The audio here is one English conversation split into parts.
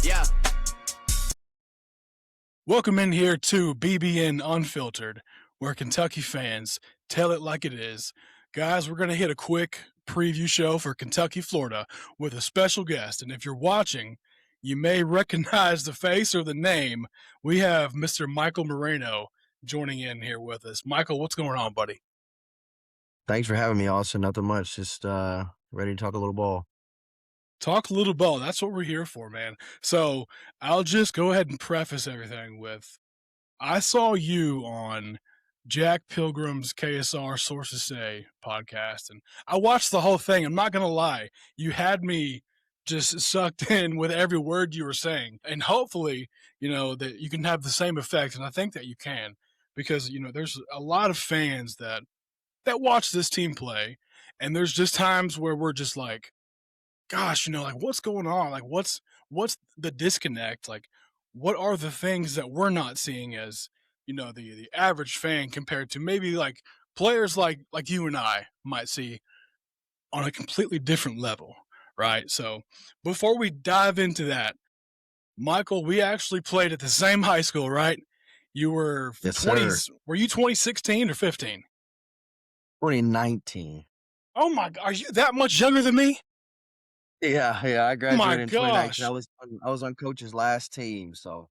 Yeah. Welcome in here to BBN Unfiltered, where Kentucky fans tell it like it is. Guys, we're going to hit a quick preview show for Kentucky, Florida with a special guest. And if you're watching, you may recognize the face or the name. We have Mr. Michael Moreno joining in here with us. Michael, what's going on, buddy? Thanks for having me, Austin. Nothing much. Just ready to talk a little ball. Talk a little ball. That's what we're here for, man. So I'll just go ahead and preface everything with I saw you on Jack Pilgrim's KSR Sources Say podcast, and I watched the whole thing. I'm not going to lie. You had me just sucked in with every word you were saying. And hopefully, that you can have the same effect. And I think that you can because, there's a lot of fans that watch this team play. And there's just times where we're just like, gosh, like what's going on? Like what's the disconnect? Like what are the things that we're not seeing as, the average fan compared to maybe like players like you and I might see on a completely different level, right? So before we dive into that, Michael, we actually played at the same high school, right? You were Yes, 20 sir. Were you 2016 or 15? 2019. Oh my god, are you that much younger than me? Yeah. I My graduated in 2019. gosh. I was on coach's last team, so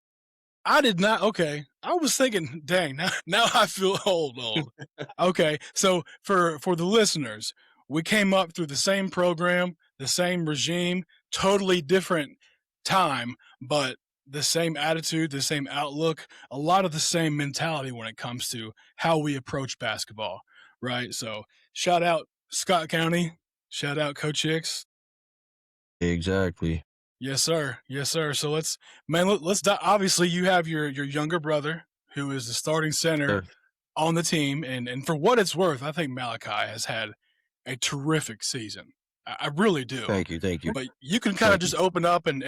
I did not. Okay, I was thinking, dang, now I feel old. Okay, so for the listeners, we came up through the same program, the same regime, totally different time, but the same attitude, the same outlook, a lot of the same mentality when it comes to how we approach basketball, right? So shout out Scott County, shout out Coach Hicks. exactly. Yes, sir. Yes, sir. So let's obviously you have your younger brother who is the starting center Sir. on the team, and for what it's worth, I think Malachi has had a terrific season. I really do. Thank you. But you can kind of Thank just you. open up and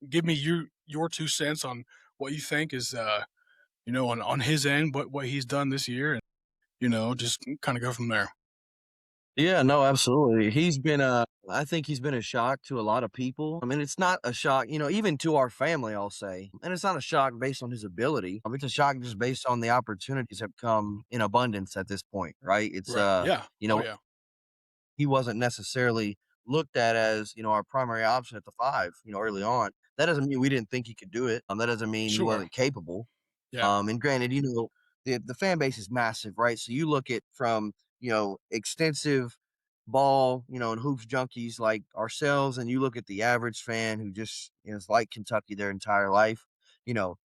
give me your 2 cents on what you think is on his end, what he's done this year, and just kind of go from there. Yeah, no, absolutely. I think he's been a shock to a lot of people. I mean, it's not a shock, even to our family, I'll say. And it's not a shock based on his ability. It's a shock just based on the opportunities have come in abundance at this point, right? It's, Right. Yeah. Oh yeah. he wasn't necessarily looked at as, our primary option at the 5, early on. That doesn't mean we didn't think he could do it. That doesn't mean he Sure. wasn't capable. Yeah. And granted, the fan base is massive, right? So you look at from, extensive ball, and hoops junkies like ourselves, and you look at the average fan who just is like Kentucky their entire life, you know,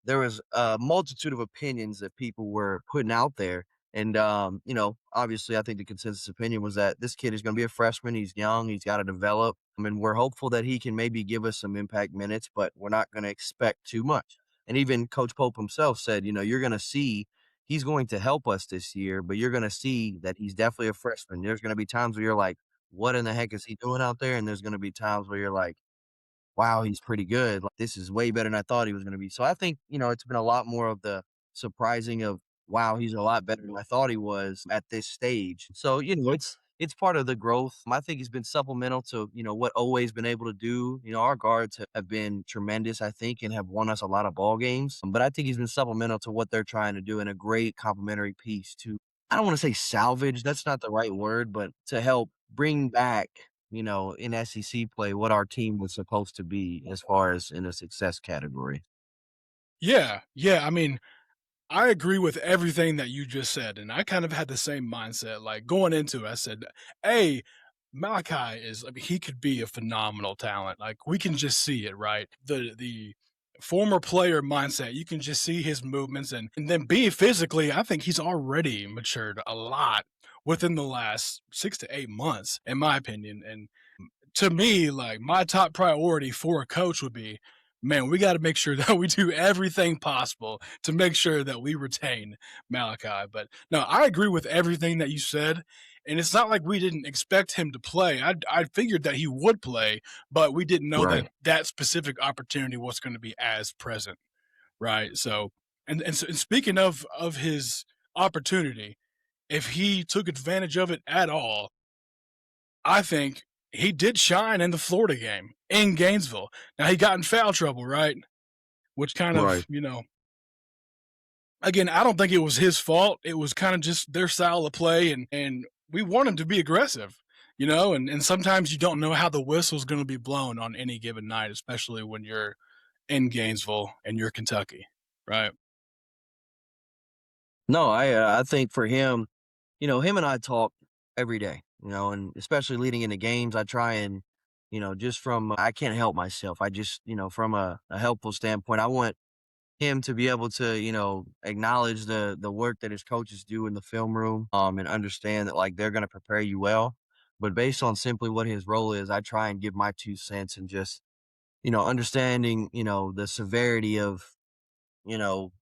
there was a multitude of opinions that people were putting out there. And, obviously, I think the consensus opinion was that this kid is going to be a freshman. He's young. He's got to develop. I mean, we're hopeful that he can maybe give us some impact minutes, but we're not going to expect too much. And even Coach Pope himself said, you're going to see he's going to help us this year, but you're going to see that he's definitely a freshman. There's going to be times where you're like, what in the heck is he doing out there? And there's going to be times where you're like, wow, he's pretty good. Like, this is way better than I thought he was going to be. So I think, it's been a lot more of the surprising of, wow, he's a lot better than I thought he was at this stage. So, it's part of the growth. I think he's been supplemental to, what Oweh's been able to do. Our guards have been tremendous, I think, and have won us a lot of ball games. But I think he's been supplemental to what they're trying to do and a great complementary piece to, I don't want to say salvage, that's not the right word, but to help bring back, in SEC play, what our team was supposed to be as far as in a success category. Yeah. Yeah. I mean, I agree with everything that you just said, and I kind of had the same mindset. Like going into it, I said, "Hey, Malachi he could be a phenomenal talent. Like we can just see it, right? The former player mindset, you can just see his movements, and then physically, I think he's already matured a lot within the last 6 to 8 months, in my opinion. And to me, like my top priority for a coach would be, man, we got to make sure that we do everything possible to make sure that we retain Malachi. But no, I agree with everything that you said. And it's not like we didn't expect him to play. I figured that he would play, but we didn't know Right. that specific opportunity was going to be as present, right? So, and speaking of his opportunity, if he took advantage of it at all, I think he did shine in the Florida game in Gainesville. Now he got in foul trouble, right? Which kind Right. of, again, I don't think it was his fault. It was kind of just their style of play, and we want him to be aggressive, and sometimes you don't know how the whistle's going to be blown on any given night, especially when you're in Gainesville and you're Kentucky, right? No, I think for him, him and I talk every day, and especially leading into games, I try and, just from I can't help myself. I just, from a helpful standpoint, I want him to be able to, acknowledge the work that his coaches do in the film room, and understand that like they're going to prepare you well. But based on simply what his role is, I try and give my 2 cents and just, understanding, the severity of, you know,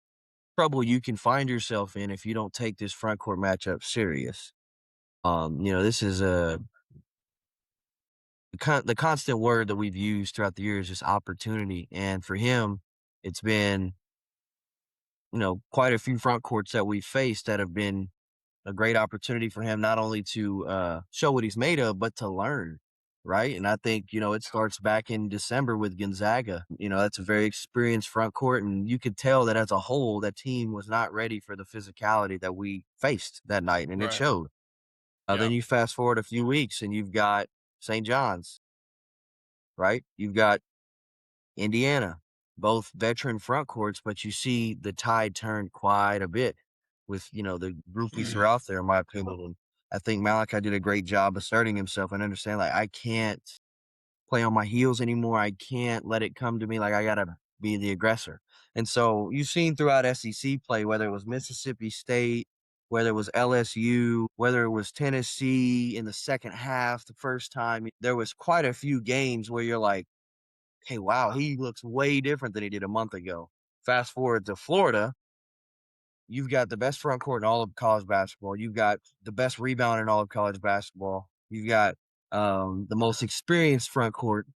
trouble you can find yourself in if you don't take this front court matchup serious. This is the constant word that we've used throughout the years is opportunity. And for him, it's been, quite a few front courts that we've faced that have been a great opportunity for him not only to show what he's made of, but to learn. Right. And I think, it starts back in December with Gonzaga. That's a very experienced front court. And you could tell that as a whole, that team was not ready for the physicality that we faced that night. And it Right. showed. Yeah. Then you fast forward a few weeks and you've got St. John's, right? You've got Indiana, both veteran front courts, but you see the tide turn quite a bit with, the rookies who are out there, in my opinion. And I think Malachi did a great job asserting himself and understand like I can't play on my heels anymore. I can't let it come to me. Like I gotta be the aggressor. And so you've seen throughout SEC play, whether it was Mississippi State, whether it was LSU, whether it was Tennessee in the second half, the first time, there was quite a few games where you're like, hey, wow, he looks way different than he did a month ago. Fast forward to Florida, you've got the best front court in all of college basketball. You've got the best rebound in all of college basketball. You've got the most experienced front court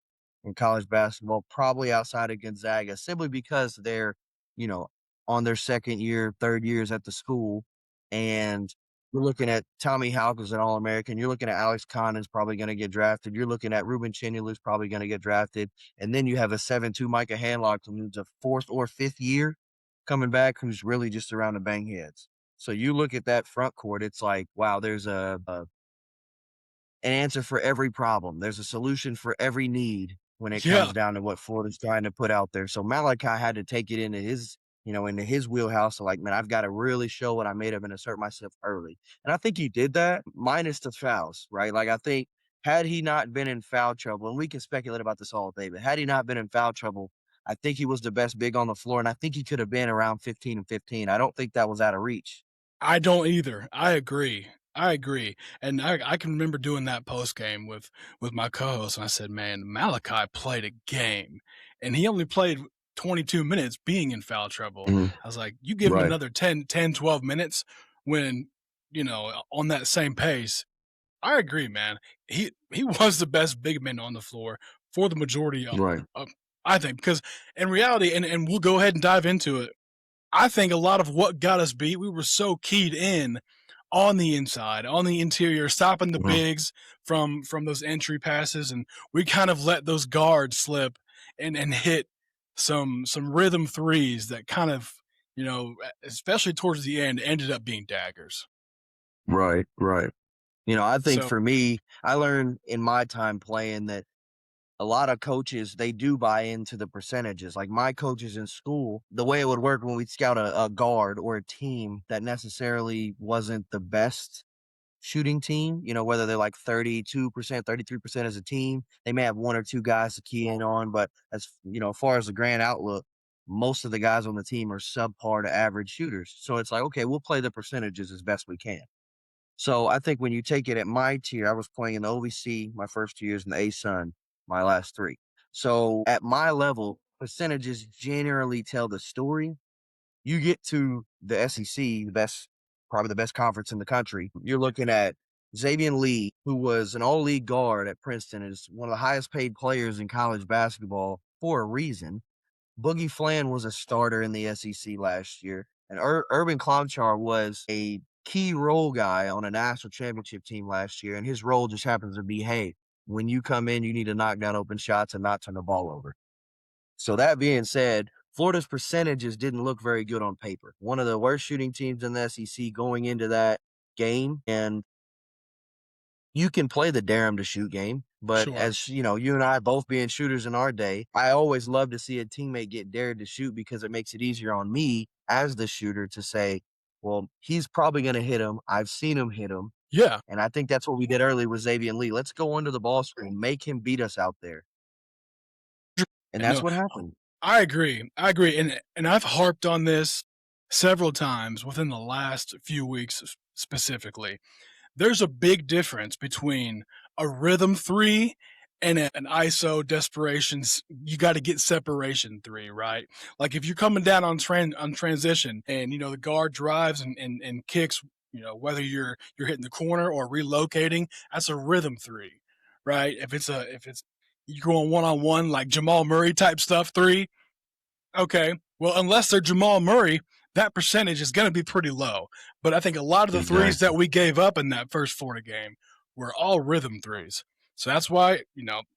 in college basketball, probably outside of Gonzaga, simply because they're, you know, on their second year, third years at the school. And you're looking at Tommy Hawk as an All American. You're looking at Alex Connon's probably going to get drafted. You're looking at Ruben Chinyalu's probably going to get drafted. And then you have a 7-2 Micah Hanlock who's a fourth or fifth year coming back who's really just around to bang heads. So you look at that front court, it's like, wow, there's an answer for every problem. There's a solution for every need when it comes Yeah. down to what Florida's trying to put out there. So Malachi had to take it into his wheelhouse. So like, man, I've got to really show what I made of and assert myself early. And I think he did that minus the fouls, right? Like I think had he not been in foul trouble, and we can speculate about this all day, but had he not been in foul trouble, I think he was the best big on the floor. And I think he could have been around 15 and 15. I don't think that was out of reach. I don't either. I agree. I agree. And I can remember doing that post game with my co-host, and I said, "Man, Malachi played a game, and he only played 22 minutes being in foul trouble." Mhm. I was like, "You give him Right. another 12 minutes when, on that same pace." I agree, man. He was the best big man on the floor for the majority Right. of I think, because in reality, and we'll go ahead and dive into it. I think a lot of what got us beat, we were so keyed in on the inside, on the interior, stopping the Mhm. bigs from those entry passes, and we kind of let those guards slip and hit some rhythm threes that kind of, especially towards the end, ended up being daggers. Right. Right. I think So for me, I learned in my time playing that a lot of coaches, they do buy into the percentages. Like my coaches in school, the way it would work when we'd scout a guard or a team that necessarily wasn't the best shooting team, whether they're like 32%, 33% as a team, they may have one or two guys to key in on. But as far as the grand outlook, most of the guys on the team are subpar to average shooters. So it's like, okay, we'll play the percentages as best we can. So I think when you take it at my tier, I was playing in the OVC my first 2 years and the ASUN my last three. So at my level, percentages generally tell the story. You get to the SEC, probably the best conference in the country. You're looking at Xavier Lee, who was an all-league guard at Princeton, is one of the highest paid players in college basketball for a reason. Boogie Flan was a starter in the SEC last year, and Urban Klomchar was a key role guy on a national championship team last year, and his role just happens to be, hey, when you come in, you need to knock down open shots and not turn the ball over. So that being said, Florida's percentages didn't look very good on paper. One of the worst shooting teams in the SEC going into that game, and you can play the dare 'em to shoot game, but Sure. as you know, you and I both being shooters in our day, I always love to see a teammate get dared to shoot because it makes it easier on me as the shooter to say, well, he's probably going to hit him. I've seen him hit him. Yeah. And I think that's what we did early with Xavier Lee. Let's go under the ball screen, make him beat us out there. And that's No, what happened. I agree. I agree. And I've harped on this several times within the last few weeks specifically. There's a big difference between a rhythm three and an ISO desperations. You got to get separation three, right? Like if you're coming down on transition and the guard drives and kicks, whether you're hitting the corner or relocating, that's a rhythm three, right? If it's you're going one on one like Jamal Murray type stuff three, okay. Well, unless they're Jamal Murray, that percentage is going to be pretty low. But I think a lot of the threes that Exactly. we gave up in that first Florida game were all rhythm threes. So that's why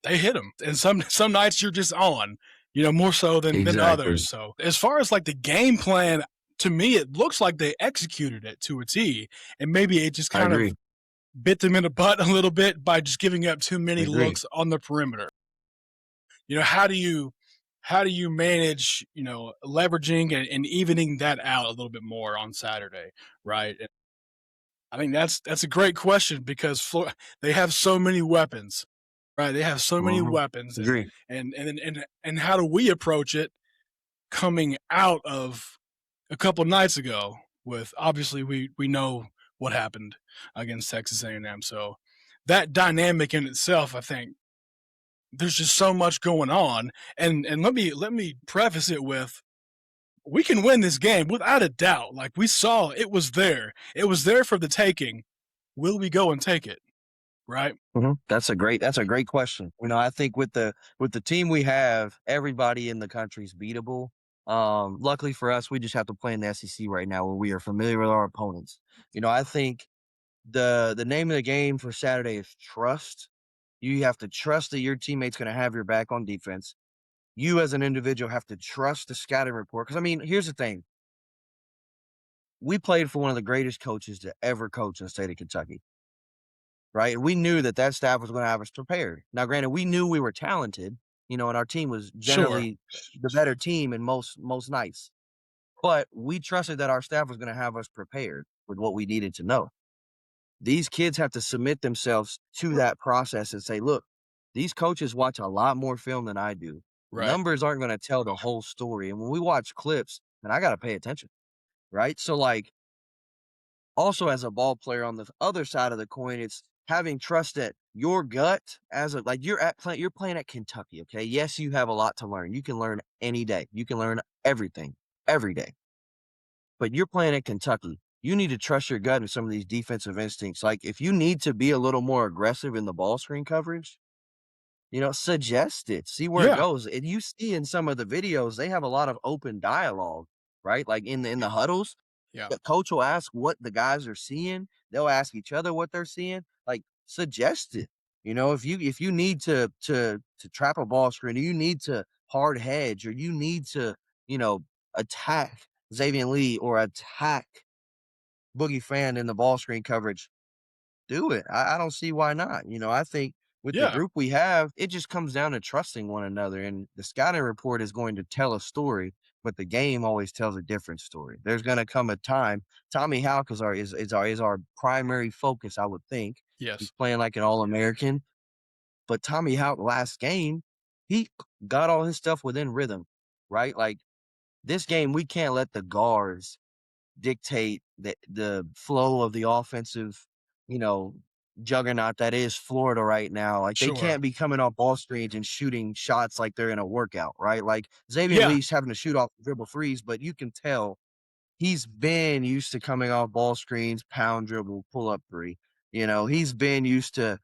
they hit them. And some nights you're just on, more so than others. Exactly. So as far as like the game plan, to me it looks like they executed it to a T, and maybe it just I kind of agree. bit them in the butt a little bit by just giving up too I many agree. looks on the perimeter. How do you manage leveraging and evening that out a little bit more on Saturday, right? And I think that's a great question because they have so many weapons, right? They have so many Mhm. weapons, and Agree. and and and and how do we approach it coming out of a couple nights ago? With obviously we know what happened against Texas A&M, so that dynamic in itself, I think, there's just so much going on. And let me preface it with, we can win this game without a doubt. Like we saw, it was there. It was there for the taking. Will we go and take it? Right? Mhm. That's a great question. I think with the team we have, everybody in the country is beatable. Luckily for us, we just have to play in the SEC right now where we are familiar with our opponents. I think the name of the game for Saturday is trust. You have to trust that your teammate's going to have your back on defense. You as an individual have to trust the scouting report. Because I mean, here's the thing: we played for one of the greatest coaches to ever coach in the state of Kentucky, right? And we knew that that staff was going to have us prepared. Now, granted, we knew we were talented, and our team was Sure. generally the better team in most nights. But we trusted that our staff was going to have us prepared with what we needed to know. These kids have to submit themselves to that process and say, look, these coaches watch a lot more film than I do. Right. Numbers aren't going to tell the whole story. And when we watch clips, and I got to pay attention, right? So, like, also as a ball player on the other side of the coin, it's having trust that your gut as a like you're playing at Kentucky, okay? Yes, you have a lot to learn. You can learn any day. You can learn everything every day. But you're playing at Kentucky. You need to trust your gut in some of these defensive instincts. Like if you need to be a little more aggressive in the ball screen coverage, suggest it. See where it Yeah. goes. And you see in some of the videos, they have a lot of open dialogue, right? Like in the huddles, Yeah. the coach will ask what the guys are seeing. They'll ask each other what they're seeing. Like suggest it. If you need to trap a ball screen, or you need to hard hedge, or you need to you know attack Xavier Lee or attack Boogie Fan in the ball screen coverage, do it. I don't see why not. I think with the Yeah. group we have, it just comes down to trusting one another. And the scouting report is going to tell a story, but the game always tells a different story. There's going to come a time. Tommy Houck is our primary focus, I would think. Yes. He's playing like an All American, but Tommy Houck last game, he got all his stuff within rhythm, right? Like this game, we can't let the guards dictate the flow of the offensive, you know, juggernaut that is Florida right now. Like they Sure. can't be coming off ball screens and shooting shots like they're in a workout, right? Like Xavier Yeah. Lee's having to shoot off dribble threes, but you can tell he's been used to coming off ball screens, pound dribble, pull up three. He's been used to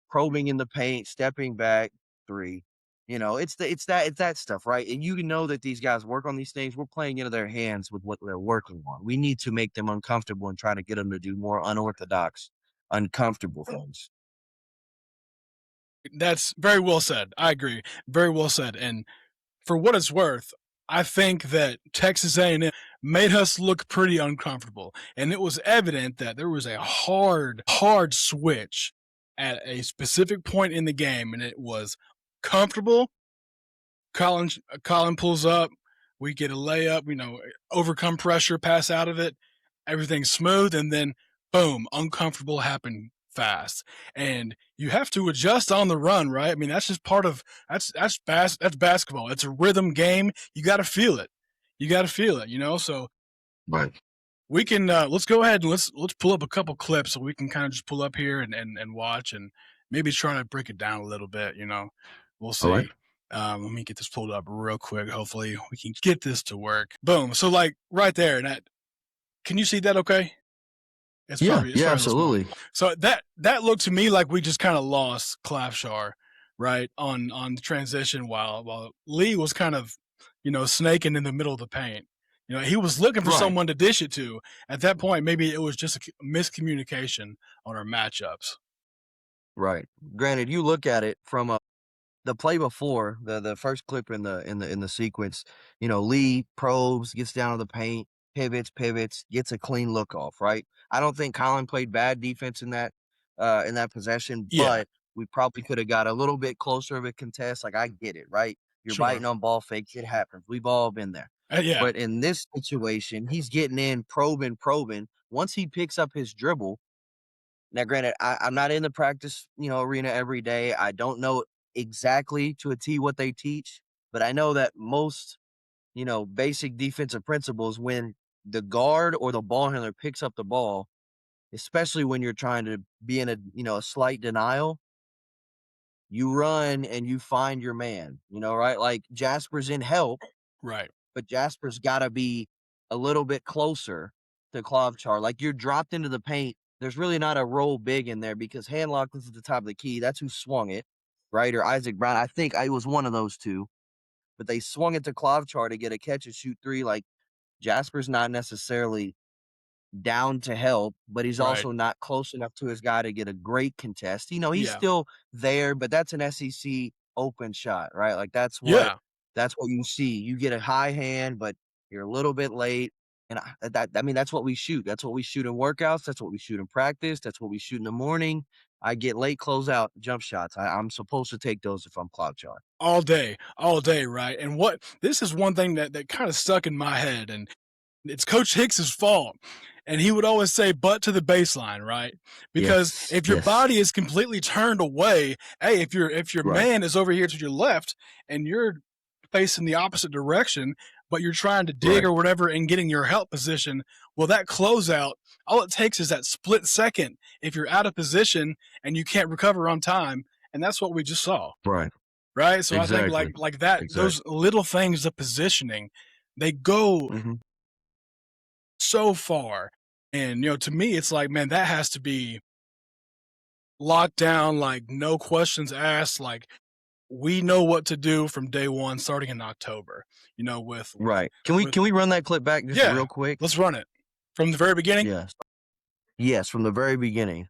probing in the paint, stepping back, three. It's that stuff, right? And you know that these guys work on these things. We're playing into their hands with what they're working on. We need to make them uncomfortable and try to get them to do more unorthodox, uncomfortable things. That's very well said. I agree. Very well said. And for what it's worth, I think that Texas A&M made us look pretty uncomfortable, and it was evident that there was a hard switch at a specific point in the game, and it was comfortable. Colin pulls up, we get a layup, overcome pressure, pass out of it, everything's smooth, and then boom, uncomfortable happened fast. And you have to adjust on the run, right? I mean, that's just part of that's basketball. It's a rhythm game. You got to feel it. You got to feel it. So Right. we can let's go ahead and let's pull up a couple clips so we can kind of just pull up here and watch and maybe try to break it down a little bit. We'll All right. see. Let me get this pulled up real quick. Hopefully we can get this to work. Boom. So like right there, and that, can you see that okay? It's Yeah. probably it's Yeah. probably a little small. Absolutely. So that looked to me like we just kind of lost Clapshar, right, on the transition while Lee was kind of, snaking in the middle of the paint. He was looking for Right. someone to dish it to. At that point, maybe it was just a miscommunication on our matchups. Right. Granted, you look at it from the play before the first clip in the sequence, Lee probes, gets down to the paint, pivots, gets a clean look off, right? I don't think Colin played bad defense in that possession, Yeah, but we probably could have got a little bit closer of a contest. Like I get it, right? You're sure. biting on ball fakes, it happens. We've all been there. Yeah, But in this situation, he's getting in, probing. Once he picks up his dribble, now, granted, I'm not in the practice, arena every day. I don't know exactly to a T what they teach, but I know that most, basic defensive principles when the guard or the ball handler picks up the ball, especially when you're trying to be in a slight denial, you run and you find your man, right? Like Jasper's in help, right, but Jasper's gotta be a little bit closer to Klavchar. Like, you're dropped into the paint. There's really not a roll big in there because Handlock was at the top of the key. That's who swung it, right? Or Isaac Brown. I think I was one of those two. But they swung it to Klavchar to get a catch and shoot three. Like, Jasper's not necessarily down to help, but he's right. also not close enough to his guy to get a great contest. He's Yeah, still there, but that's an SEC open shot, right? Like yeah. that's what you see. You get a high hand, but you're a little bit late. And I mean, that's what we shoot. That's what we shoot in workouts. That's what we shoot in practice. That's what we shoot in the morning. I get late closeout jump shots. I'm supposed to take those if I'm cloud chart. All day, right? And what this is one thing that kind of stuck in my head, and it's Coach Hicks's fault. And he would always say, "Butt to the baseline," right? Because Yes. if your Yes. body is completely turned away, hey, if your Right. man is over here to your left and you're facing the opposite direction, but you're trying to dig Right. or whatever and getting your help position, well, that closeout, all it takes is that split second if you're out of position and you can't recover on time, and that's what we just saw, Right. right? So I think Exactly. like that, Exactly. those little things of positioning, they go Hmm. so far. And to me, it's like, man, that has to be locked down, like no questions asked. Like we know what to do from day one, starting in October. Right. Can we run that clip back just Yeah, real quick? let's run it from the very beginning. Yes. Yes, from the very beginning.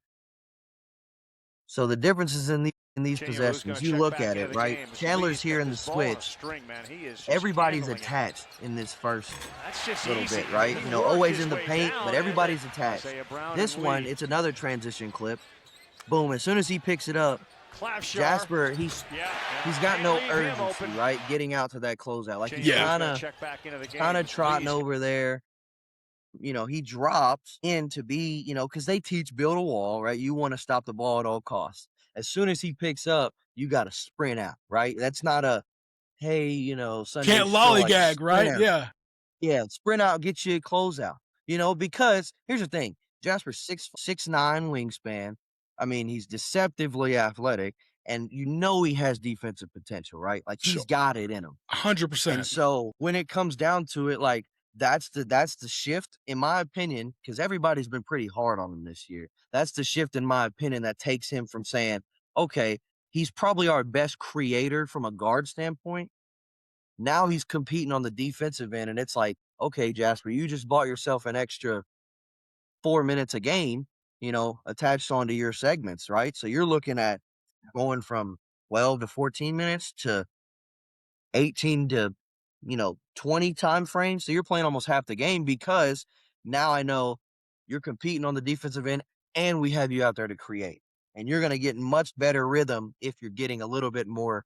So the differences in these Chinyaru's going possessions, to you check look back at into it, the right? game. Chandler's Lee's here got in the this ball on a switch. string, man. He is just Everybody's handling it. attached in this first That's just little easy. bit, right? He worked Always his in the way paint, down, but and everybody's attached. Isaiah Brown This and one, Lee. it's another transition clip. Boom, as soon as he picks it up, Clapshar. Jasper, Yeah, he's got can't no leave him urgency, open. right? Getting out to that closeout. Like, he's Chinyaru's Yeah, going to kinda check back into the kinda game. trotting Lee's over there. He drops in to be, because they teach build a wall, right? You want to stop the ball at all costs. As soon as he picks up, you got to sprint out, right? That's not a, hey, Sunday can't stroll, like lollygag, sprint right? out. Yeah, Yeah, sprint out, get you a closeout, because here's the thing, Jasper's 6'9" wingspan. I mean, he's deceptively athletic, and he has defensive potential, right? Like, sure, he's got it in him. hundred And percent. so when it comes down to it, like that's the shift, in my opinion, because everybody's been pretty hard on him this year. That's the shift, in my opinion, that takes him from saying, okay, he's probably our best creator from a guard standpoint. Now he's competing on the defensive end, and it's like, okay, Jasper, you just bought yourself an extra 4 minutes a game, attached onto your segments, right? So you're looking at going from 12 to 14 minutes to 18 to 20 time frame. So you're playing almost half the game because now I know you're competing on the defensive end and we have you out there to create. And you're going to get much better rhythm if you're getting a little bit more,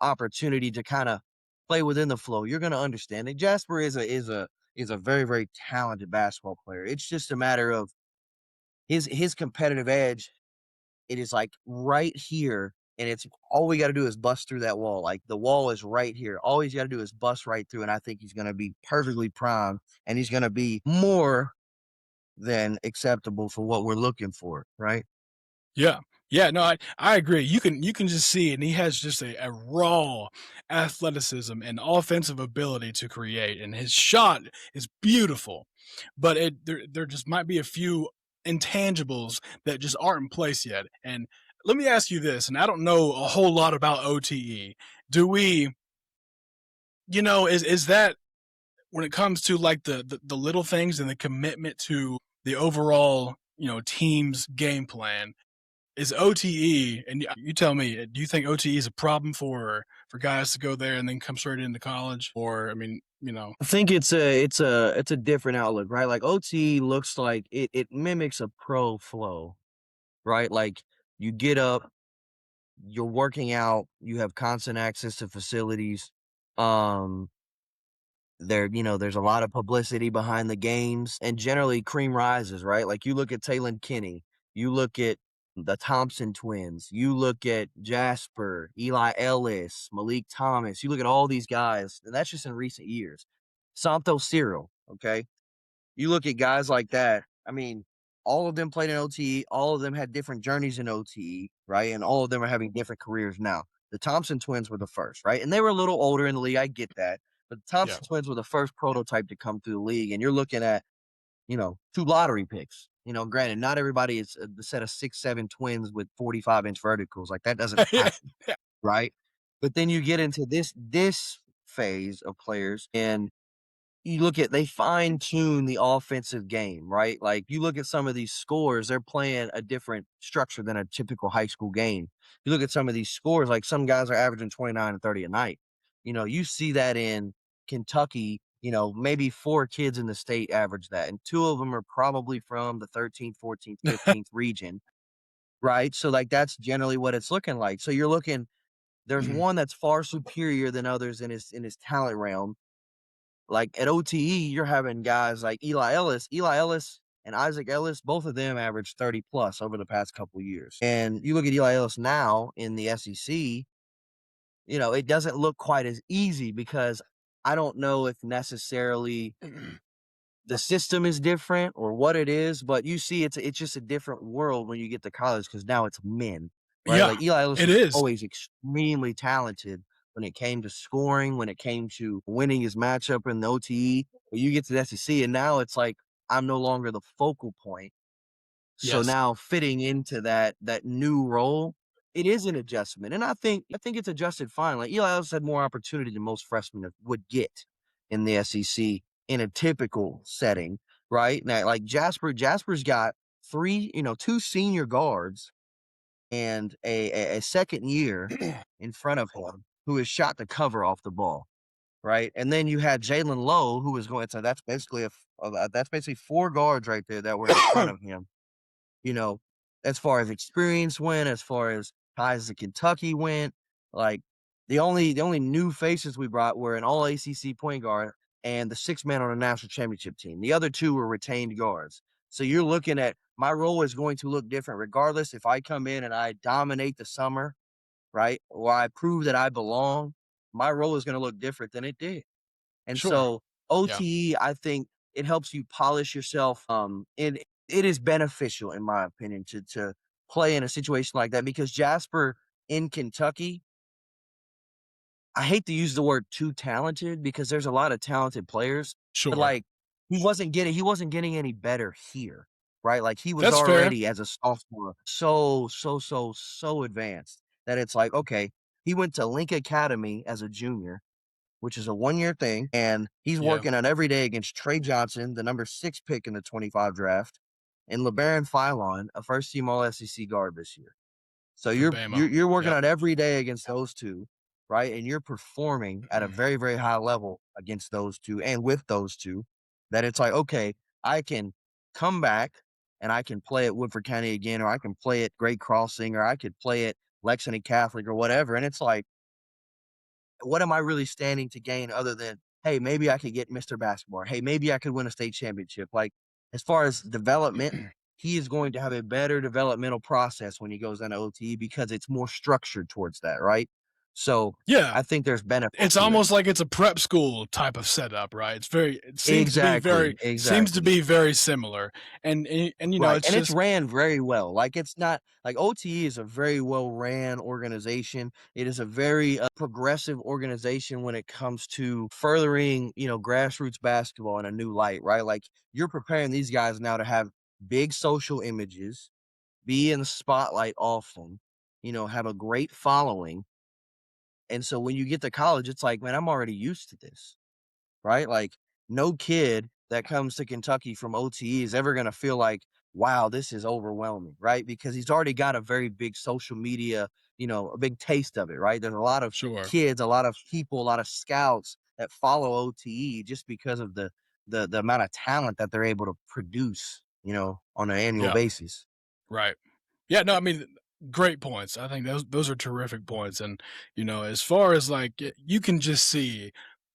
opportunity to kind of play within the flow. You're going to understand it. Jasper is a very, very talented basketball player. It's just a matter of his competitive edge. It is like right here, and it's all we got to do is bust through that wall. Like the wall is right here. All he's got to do is bust right through, and I think he's going to be perfectly primed, and he's going to be more than acceptable for what we're looking for, right? Yeah. Yeah, no, I agree. You can just see it, and he has just a raw athleticism and offensive ability to create, and his shot is beautiful. But there just might be a few intangibles that just aren't in place yet. And let me ask you this, and I don't know a whole lot about OTE. Do we, is that when it comes to like the little things and the commitment to the overall, team's game plan? Is OTE, and you tell me, do you think OTE is a problem for guys to go there and then come straight into college? Or, I mean, I think it's a different outlook, right? Like OT looks like it mimics a pro flow, right? Like you get up, you're working out, you have constant access to facilities. Um, there's a lot of publicity behind the games, and generally cream rises, right? Like you look at Taylor Kinney, you look at the Thompson twins, you look at Jasper, Eli Ellis, Malik Thomas, you look at all these guys, and that's just in recent years. Santo Cyril, okay? You look at guys like that. I mean, all of them played in OTE. All of them had different journeys in OTE, right? And all of them are having different careers now. The Thompson twins were the first, right? And they were a little older in the league. I get that. But the yeah. Thompson twins were the first prototype to come through the league. And you're looking at, two lottery picks. Granted, not everybody is the set of 6'7" twins with 45-inch verticals. Like that doesn't Yeah. happen, right? But then you get into this phase of players, and you look at they fine tune the offensive game, right? Like you look at some of these scores, they're playing a different structure than a typical high school game. You look at some of these scores, like some guys are averaging 29 and 30 a night. You see that in Kentucky, maybe 4 kids in the state average that, and 2 of them are probably from the 13th, 14th, 15th region, right? So like that's generally what it's looking like. So you're looking, there's one that's far superior than others in his talent realm. Like at OTE, you're having guys like Eli Ellis and Isaac Ellis, both of them averaged 30 plus over the past couple years. And you look at Eli Ellis now in the SEC, it doesn't look quite as easy because I don't know if necessarily the system is different or what it is, but you see it's just a different world when you get to college because now it's men, right? Yeah, Like Eli Ellis it was is. always extremely talented when it came to scoring, when it came to winning his matchup in the OTE. But you get to the SEC, and now it's like I'm no longer the focal point. So Yes. now fitting into that new role, it is an adjustment, and I think it's adjusted fine. Like Eli Ellis had more opportunity than most freshmen would get in the SEC in a typical setting, right? Now, like Jasper's got 2 senior guards and a second year in front of him who is shot to cover off the ball, right? And then you had Jalen Lowe who was going to that's basically 4 guards right there that were in front of him. You know, as far as experience went, as far as ties to Kentucky went, like the only new faces we brought were an all ACC point guard and the 6th man on the national championship team. The other 2 were retained guards. So you're looking at my role is going to look different regardless if I come in and I dominate the summer, right? Or I prove that I belong, my role is going to look different than it did. And Sure. so Yeah. OTE, I think it helps you polish yourself. It is beneficial, in my opinion, to play in a situation like that because Jasper in Kentucky, I hate to use the word too talented because there's a lot of talented players, but Sure. like he wasn't getting any better here, right? Like he was That's fair. already as a sophomore so advanced that it's like, okay, he went to Link Academy as a junior, which is a 1-year thing, and he's Yeah. working out every day against Trey Johnson, the number 6 pick in the 25 draft, and LeBaron Philon, a first-team All-SEC guard this year. So for you're Bama. you're working Yep. out every day against those two, right? And you're performing at a very, very high level against those two and with those two, that it's like, okay, I can come back and I can play at Woodford County again, or I can play at Great Crossing, or I could play at Lexington Catholic or whatever. And it's like, what am I really standing to gain other than, hey, maybe I could get Mr. Basketball, or hey, maybe I could win a state championship? Like, as far as development, he is going to have a better developmental process when he goes down to OTE because it's more structured towards that, right? So Yeah. I think there's benefit. It's almost like it's a prep school type of setup, right? It seems to be very similar. And you know, right. it's And just it's ran very well. Like, it's not like OTE is a very well ran organization. It is a very progressive organization when it comes to furthering, grassroots basketball in a new light, right? Like, you're preparing these guys now to have big social images, be in the spotlight often, have a great following. And so when you get to college, it's like, man, I'm already used to this, right? Like, no kid that comes to Kentucky from OTE is ever going to feel like, wow, this is overwhelming, right? Because he's already got a very big social media, a big taste of it, right? There's a lot of sure. kids, a lot of people, a lot of scouts that follow OTE just because of the amount of talent that they're able to produce, on an annual basis. Right. Yeah, no, I mean, great points. I think those are terrific points. And, as far as like, you can just see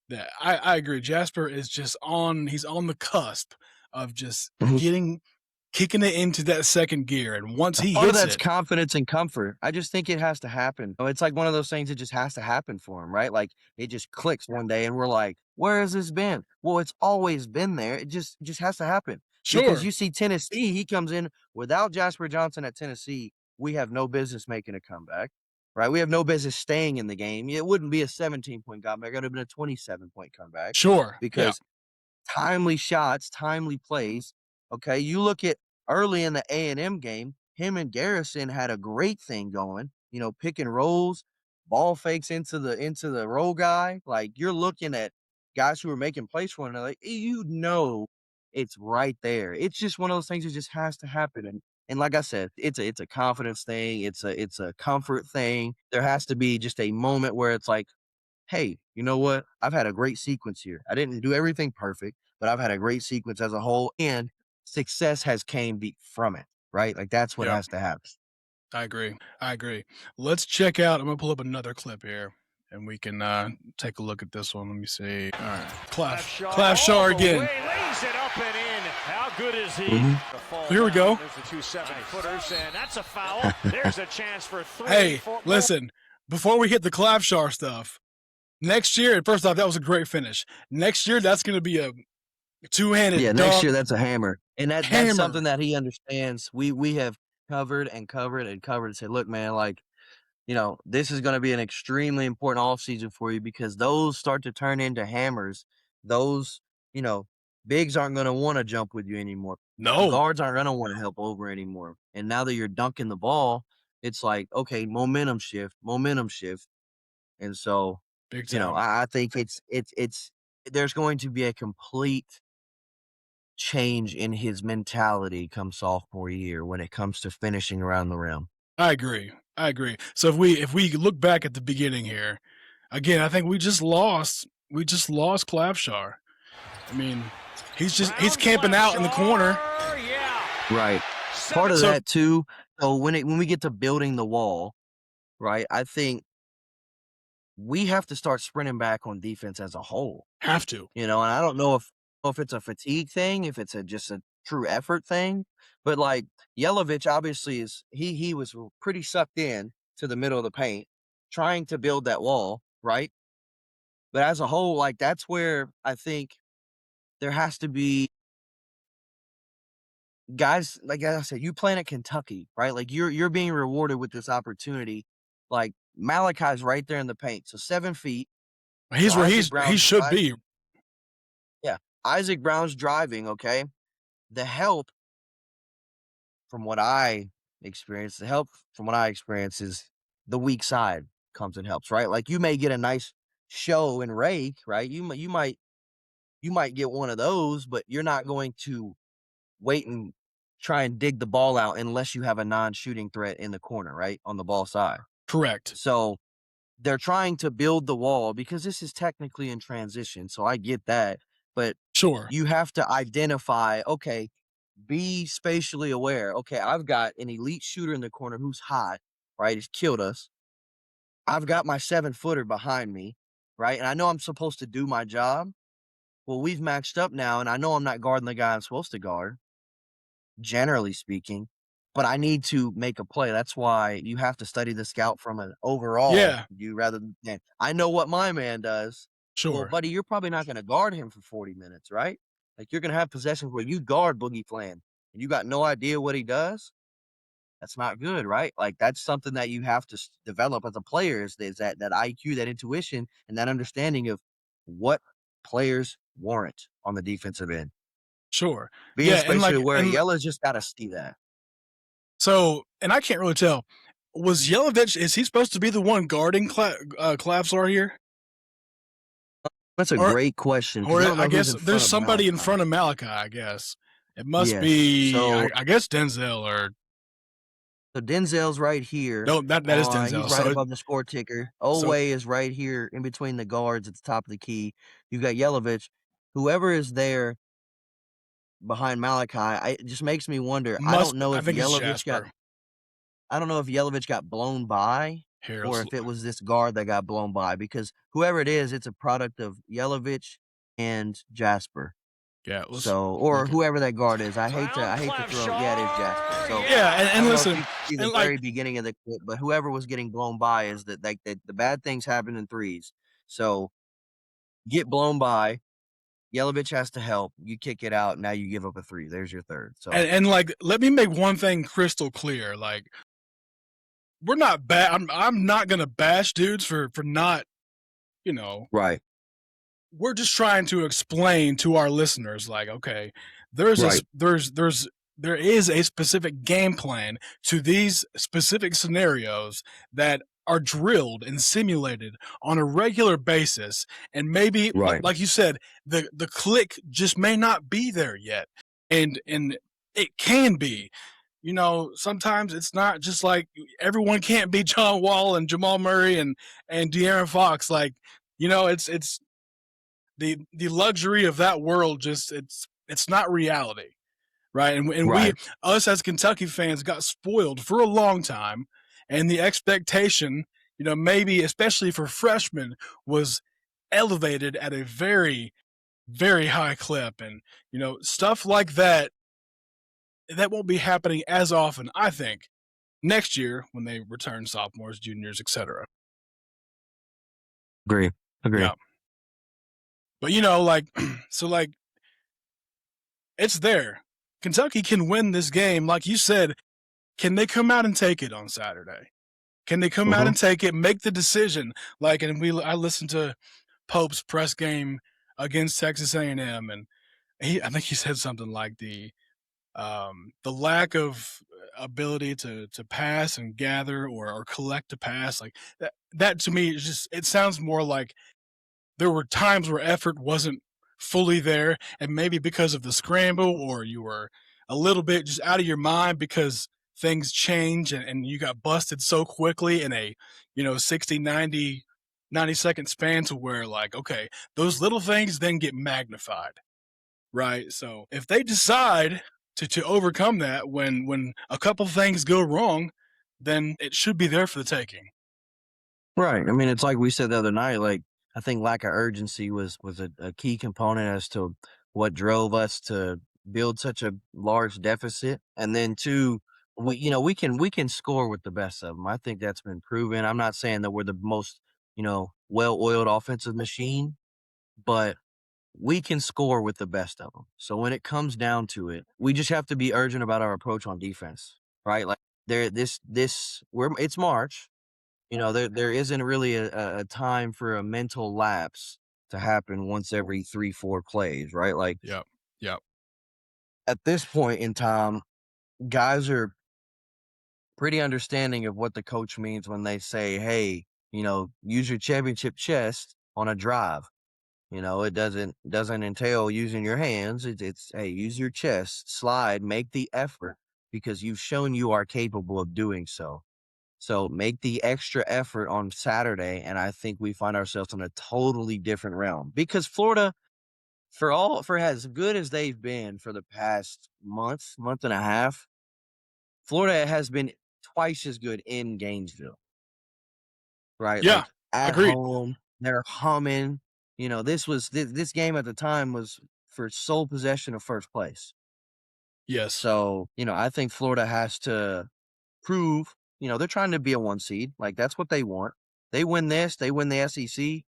that I agree. Jasper is he's on the cusp of just kicking it into that second gear. And once he Part of hits that's it, confidence and comfort. I just think it has to happen. It's like one of those things that just has to happen for him, right? Like, it just clicks one day and we're like, where has this been? Well, it's always been there. It just has to happen. Because sure, you see Tennessee, he comes in without Jasper Johnson at Tennessee. We have no business making a comeback, right? We have no business staying in the game. It wouldn't be a 17-point comeback. It would have been a 27-point comeback sure. Yeah. because timely shots, timely plays. Okay, you look at early in the A&M game, him and Garrison had a great thing going. Pick and rolls, ball fakes into the roll guy. Like, you're looking at guys who are making plays for one another. It's right there. It's just one of those things that just has to happen. And like I said, it's a confidence thing. It's a comfort thing. There has to be just a moment where it's like, hey, you know what? I've had a great sequence here. I didn't do everything perfect, but I've had a great sequence as a whole, and success has came from it, right? Like, that's what Yeah. has to happen. I agree. Let's check out. I'm gonna pull up another clip here, and we can take a look at this one. Let me see. All right, Clav Shar again. Lays it up and in. How good is he? Here we go. There's the 2 7-footers, and that's a foul. There's a chance for 3. Hey, listen. Before we hit the Clav Shar stuff, next year, first off, that was a great finish. Next year, that's gonna be a two-handed. Yeah, dunk. next year that's a hammer, and that's something that he understands. We have covered and said, look, man, like, this is going to be an extremely important offseason for you because those start to turn into hammers. Those, bigs aren't going to want to jump with you anymore. No. Guards aren't going to want to help over anymore. And now that you're dunking the ball, it's like, okay, momentum shift. And so, Big time. I think there's going to be a complete change in his mentality come sophomore year when it comes to finishing around the rim. I agree. So if we look back at the beginning here, again, I think we just lost Clav Shar. I mean, he's camping out in the corner. Yeah. Right. Part of that too. So when we get to building the wall, right, I think we have to start sprinting back on defense as a whole. Have to. And I don't know if it's a fatigue thing, if it's just a true effort thing, but like, Yelovich obviously he was pretty sucked in to the middle of the paint, trying to build that wall, right? But as a whole, like, that's where I think there has to be guys, like I said, you playing at Kentucky, right? Like, you're being rewarded with this opportunity. Like, Malachi's right there in the paint, so 7 feet. He's where he should be. Yeah, Isaac Brown's driving. Okay, the help from what I experienced is the weak side comes and helps, right? Like, you may get a nice show and rake, right? You might get one of those, but you're not going to wait and try and dig the ball out unless you have a non-shooting threat in the corner, right, on the ball side. Correct. So they're trying to build the wall because this is technically in transition. So I get that. But Sure. you have to identify, okay, be spatially aware. Okay, I've got an elite shooter in the corner who's hot, right? He's killed us. I've got my 7-footer behind me, right? And I know I'm supposed to do my job. Well, we've matched up now, and I know I'm not guarding the guy I'm supposed to guard, generally speaking, but I need to make a play. That's why you have to study the scout from an overall Yeah. view rather than I know what my man does. Well, Sure. buddy, you're probably not going to guard him for 40 minutes, right? Like you're going to have possessions where you guard Boogie Flan and you got no idea what he does. That's not good, right? Like that's something that you have to develop as a player is that IQ, that intuition, and that understanding of what players warrant on the defensive end. Sure. Being Yeah, and spatially like aware, and Yella's just got to see that. so and I can't really tell. Was Yelovich, is he supposed to be the one guarding Clavsar here? That's a Or great question because or I don't I know who's guess in front there's of somebody in Malachi. front of Malachi, I guess. It must Yes. be So I guess Denzel or Denzel's right here. no, that is He's Denzel. right So above the score ticker. so Oway is right here in between the guards at the top of the key. You've got Yelovich. Whoever is there behind Malachi, it just makes me wonder. I think it's Jasper. I don't know if Yelovich got blown by Here, or if it was this guard that got blown by because whoever it is, it's a product of Yelovich and Jasper. let's So, or look at whoever that guard is, I hate Foul, to throw. Clavsar. Yeah, it is Jasper. So yeah, I and don't know if listen, you see the and like very beginning of the clip, but whoever was getting blown by is that like the bad things happen in threes. So get blown by. Yelovich has to help. You kick it out. Now you give up a three. There's your third. So and like let me make one thing crystal clear. Like we're not bad. I'm not gonna bash dudes for not, you know, right, we're just trying to explain to our listeners, like, okay, there is a specific game plan to these specific scenarios that are drilled and simulated on a regular basis, and maybe, right, like you said, the click just may not be there yet, and it can be. You know, sometimes it's not just like everyone can't be John Wall and Jamal Murray and De'Aaron Fox. Like, you know, it's the luxury of that world just it's not reality, right? And we right, us as Kentucky fans got spoiled for a long time, and the expectation, you know, maybe especially for freshmen, was elevated at a very very high clip, and you know stuff like that won't be happening as often, I think, next year when they return sophomores, juniors, etc. agree, agree. Yeah, but you know, like so like it's there. Kentucky can win this game. Like you said, can they come out and take it on Saturday? Can they come out Mm-hmm. and take it, make the decision? Like, and I listened to Pope's press game against Texas A&M, and I think he said something like the lack of ability to pass and gather or collect a pass, like that to me is just, it sounds more like there were times where effort wasn't fully there, and maybe because of the scramble, or you were a little bit just out of your mind because things change, and you got busted so quickly in a, you know, 60, 90 second span, to where, like, okay, those little things then get magnified, right? So if they decide to overcome that when a couple things go wrong, then it should be there for the taking. Right. I mean, it's like we said the other night. Like I think lack of urgency was a key component as to what drove us to build such a large deficit. And then two, we can score with the best of them. I think that's been proven. I'm not saying that we're the most well-oiled offensive machine, but we can score with the best of them. So when it comes down to it, we just have to be urgent about our approach on defense, right? Like it's March. There isn't really a time for a mental lapse to happen once every 3-4 plays, right? Like Yep. Yep. at this point in time, guys are pretty understanding of what the coach means when they say, hey, use your championship chest on a drive. It doesn't entail using your hands. It's hey, use your chest, slide, make the effort because you've shown you are capable of doing so. So make the extra effort on Saturday, and I think we find ourselves in a totally different realm. Because Florida, for as good as they've been for the past month and a half, Florida has been twice as good in Gainesville, right? Yeah, Like at agreed. home, they're humming. This game at the time was for sole possession of first place. Yes. So, I think Florida has to prove, they're trying to be a 1 seed. Like that's what they want. They win this, they win the SEC,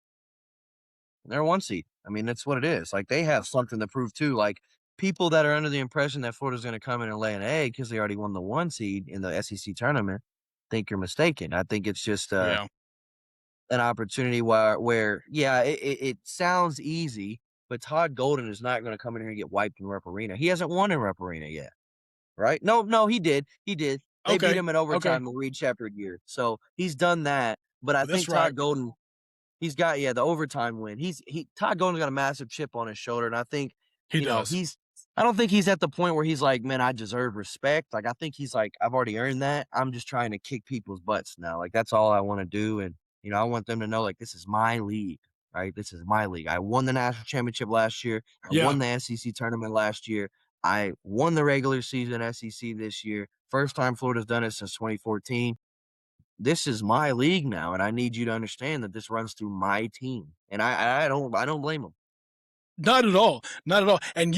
they're a 1 seed. I mean, that's what it is. Like they have something to prove too. Like people that are under the impression that Florida's going to come in and lay an egg because they already won the 1 seed in the SEC tournament, think you're mistaken. I think it's just Yeah. an opportunity where yeah, it sounds easy, but Todd Golden is not going to come in here and get wiped in Rep Arena. He hasn't won in Rep Arena yet, right? No, he did. He did. They beat Okay. him in Okay. overtime the Reed Shepherd year. So he's done that. But I That's think right. Todd Golden, he's got the overtime win. Todd Golden's got a massive chip on his shoulder, and I think He does. I don't think he's at the point where he's like, man, I deserve respect. Like I think he's like, I've already earned that. I'm just trying to kick people's butts now. Like that's all I want to do, and I want them to know like this is my league, right? This is my league. I won the national championship last year. I Yeah. won the SEC tournament last year. I won the regular season SEC this year. First time Florida's done it since 2014. This is my league now, and I need you to understand that this runs through my team, and I don't blame them. Not at all. Not at all. And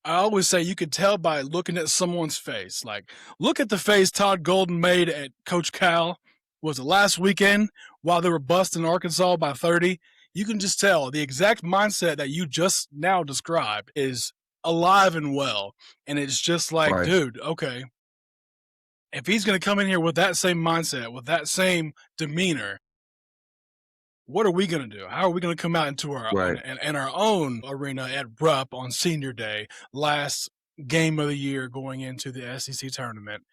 I always say you could tell by looking at someone's face. Like, look at the face Todd Golden made at Coach Cal. Was it last weekend while they were busting Arkansas by 30? You can just tell the exact mindset that you just now described is alive and well. And it's just like, Right. dude, okay, if he's going to come in here with that same mindset, with that same demeanor, what are we going to do? How are we going to come out into Right. in our own arena at Rupp on Senior Day, last game of the year going into the SEC tournament?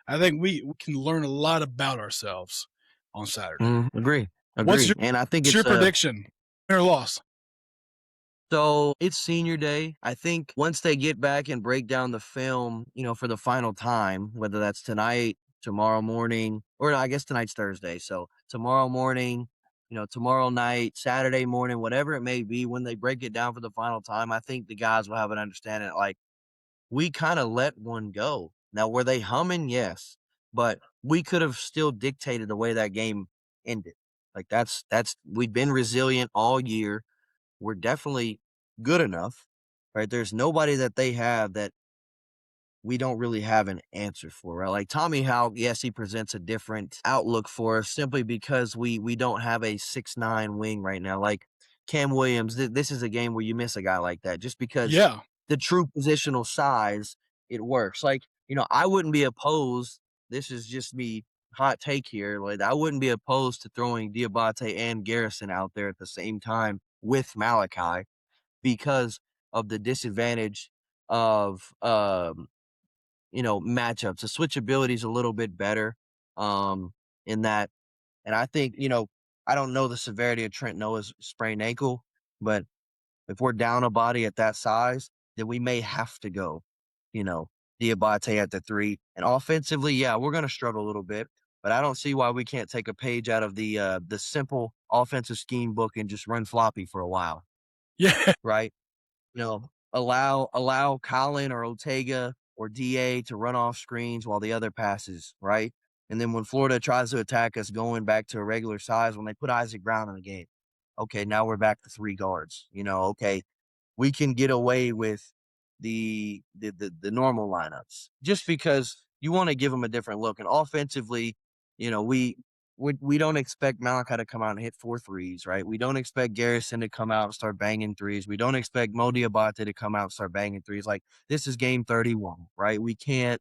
I think we can learn a lot about ourselves on Saturday. Agree. What's Agree. And I think your it's prediction? Win or loss? so it's senior day. I think once they get back and break down the film, for the final time, whether that's tonight, tomorrow morning, or no, I guess tonight's Thursday. So tomorrow morning, tomorrow night, Saturday morning, whatever it may be, when they break it down for the final time, I think the guys will have an understanding like we kind of let one go. Now, were they humming? Yes. But we could have still dictated the way that game ended. Like we've been resilient all year. We're definitely good enough, right? There's nobody that they have that we don't really have an answer for, right? Like Tommy Houck, yes, he presents a different outlook for us simply because we don't have a 6'9" wing right now. Like Cam Williams, this is a game where you miss a guy like that just because Yeah. the true positional size, it works. Like, I wouldn't be opposed. This is just me hot take here. Like I wouldn't be opposed to throwing Diabate and Garrison out there at the same time with Malachi because of the disadvantage of matchups. The switchability is a little bit better in that. And I think, I don't know the severity of Trent Noah's sprained ankle, but if we're down a body at that size, then we may have to go, Diabate at the 3. And offensively, yeah, we're going to struggle a little bit, but I don't see why we can't take a page out of the simple offensive scheme book and just run floppy for a while, Yeah. right? Allow Colin or Ortega or DA to run off screens while the other passes, right? And then when Florida tries to attack us going back to a regular size, when they put Isaac Brown in the game, okay, now we're back to 3 guards. Okay, we can get away with the normal lineups just because you want to give them a different look. And offensively, we don't expect Malachi to come out and hit 4 threes, right? We don't expect Garrison to come out and start banging threes. We don't expect Mo Diabate to come out and start banging threes. Like this is game 31, right? We can't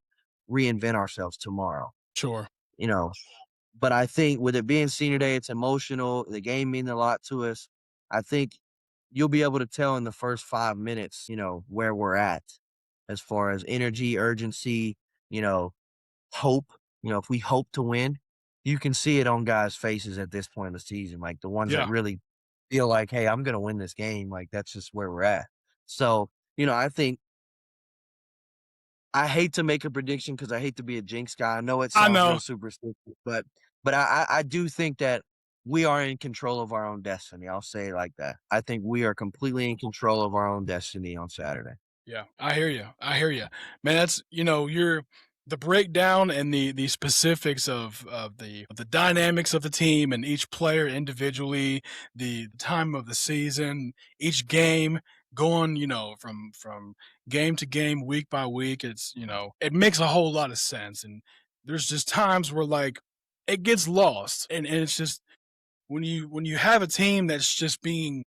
reinvent ourselves tomorrow, Sure. you know. But I think with it being senior day, it's emotional. The game means a lot to us. I think you'll be able to tell in the first 5 minutes, where we're at as far as energy, urgency, hope. If we hope to win, you can see it on guys' faces at this point in the season. Like the ones that Yeah. really feel like, hey, I'm gonna win this game. Like that's just where we're at. So, I think I hate to make a prediction because I hate to be a jinx guy. I know it I sounds real know. superstitious, but I do think that we are in control of our own destiny. I'll say it like that. I think we are completely in control of our own destiny on Saturday. Yeah, I hear you. I hear you, man. That's you're the breakdown and the specifics of the dynamics of the team and each player individually, the time of the season, each game going from game to game, week by week. It's it makes a whole lot of sense, and there's just times where like it gets lost, and it's just when you have a team that's just being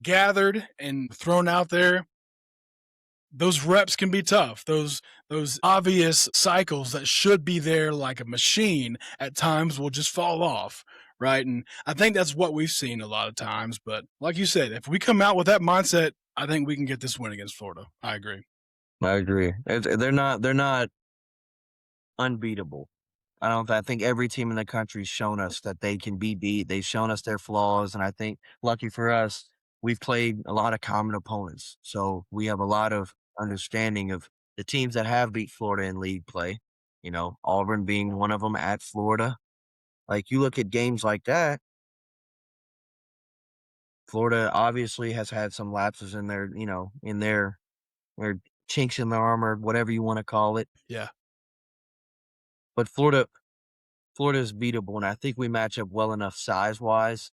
gathered and thrown out there, those reps can be tough. Those obvious cycles that should be there like a machine at times will just fall off, right? And I think that's what we've seen a lot of times. But like you said, if we come out with that mindset, I think we can get this win against Florida. I agree. I agree. They're not unbeatable. I think every team in the country's shown us that they can be beat. They've shown us their flaws, and I think lucky for us, we've played a lot of common opponents. So we have a lot of understanding of the teams that have beat Florida in league play. Auburn being one of them at Florida. Like you look at games like that, Florida obviously has had some lapses in their chinks in the armor, whatever you want to call it. Yeah, But Florida is beatable, and I think we match up well enough size-wise.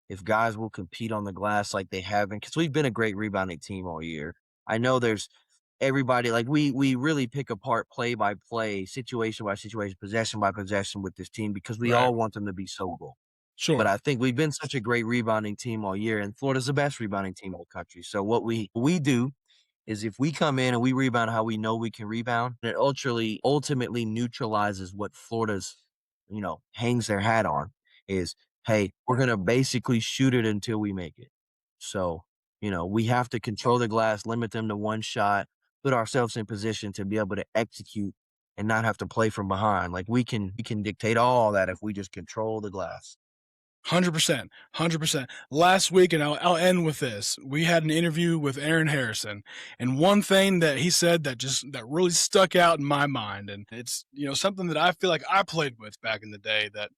If guys will compete on the glass like they have been, because we've been a great rebounding team all year. I know there's everybody like we really pick apart play by play, situation by situation, possession by possession with this team because we right. all want them to be so good. But Sure. I think we've been such a great rebounding team all year, and Florida's the best rebounding team in the country. So what we do is if we come in and we rebound how we know we can rebound, it ultimately neutralizes what Florida's, hangs their hat on is, hey, we're gonna basically shoot it until we make it. So, we have to control the glass, limit them to one shot, put ourselves in position to be able to execute and not have to play from behind. Like we can dictate all that if we just control the glass. 100%, 100%. Last week, and I'll end with this. We had an interview with Aaron Harrison, and one thing that he said that really stuck out in my mind, and it's something that I feel like I played with back in the day. That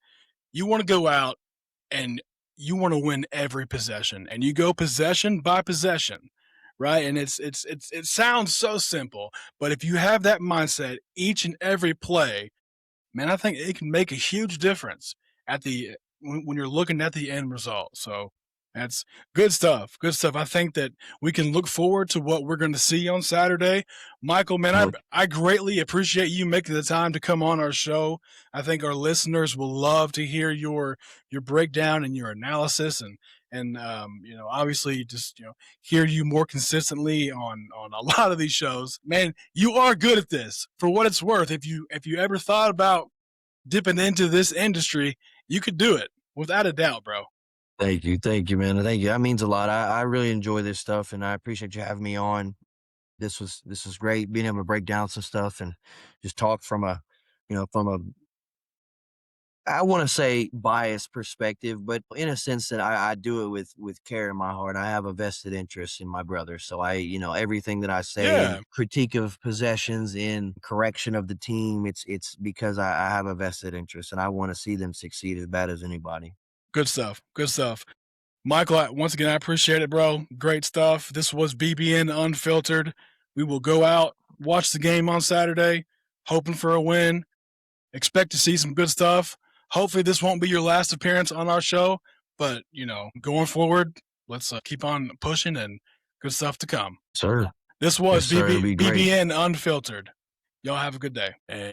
you want to go out and you want to win every possession, and you go possession by possession, right? And it sounds so simple, but if you have that mindset each and every play, man, I think it can make a huge difference at the when you're looking at the end result. So that's good stuff. Good stuff. I think that we can look forward to what we're going to see on Saturday. Michael, man, Most I greatly appreciate you making the time to come on our show. I think our listeners will love to hear your breakdown and your analysis and obviously just hear you more consistently on a lot of these shows. Man, you are good at this. For what it's worth, if you ever thought about dipping into this industry, you could do it without a doubt, bro. Thank you, man. Thank you. That means a lot. I really enjoy this stuff, and I appreciate you having me on. This was great being able to break down some stuff and just talk from a I want to say biased perspective, but in a sense that I do it with care in my heart. I have a vested interest in my brother, so everything that I say Yeah, in critique of possessions, in correction of the team, it's because I have a vested interest and I want to see them succeed as bad as anybody. good stuff. Good stuff. Michael, once again, I appreciate it, bro. Great stuff. This was BBN Unfiltered. We will go out, watch the game on Saturday, hoping for a win. Expect to see some good stuff. Hopefully, this won't be your last appearance on our show, but going forward, let's keep on pushing and good stuff to come. Sir. This Yes, was sir. It'll be great. BBN Unfiltered. Y'all have a good day.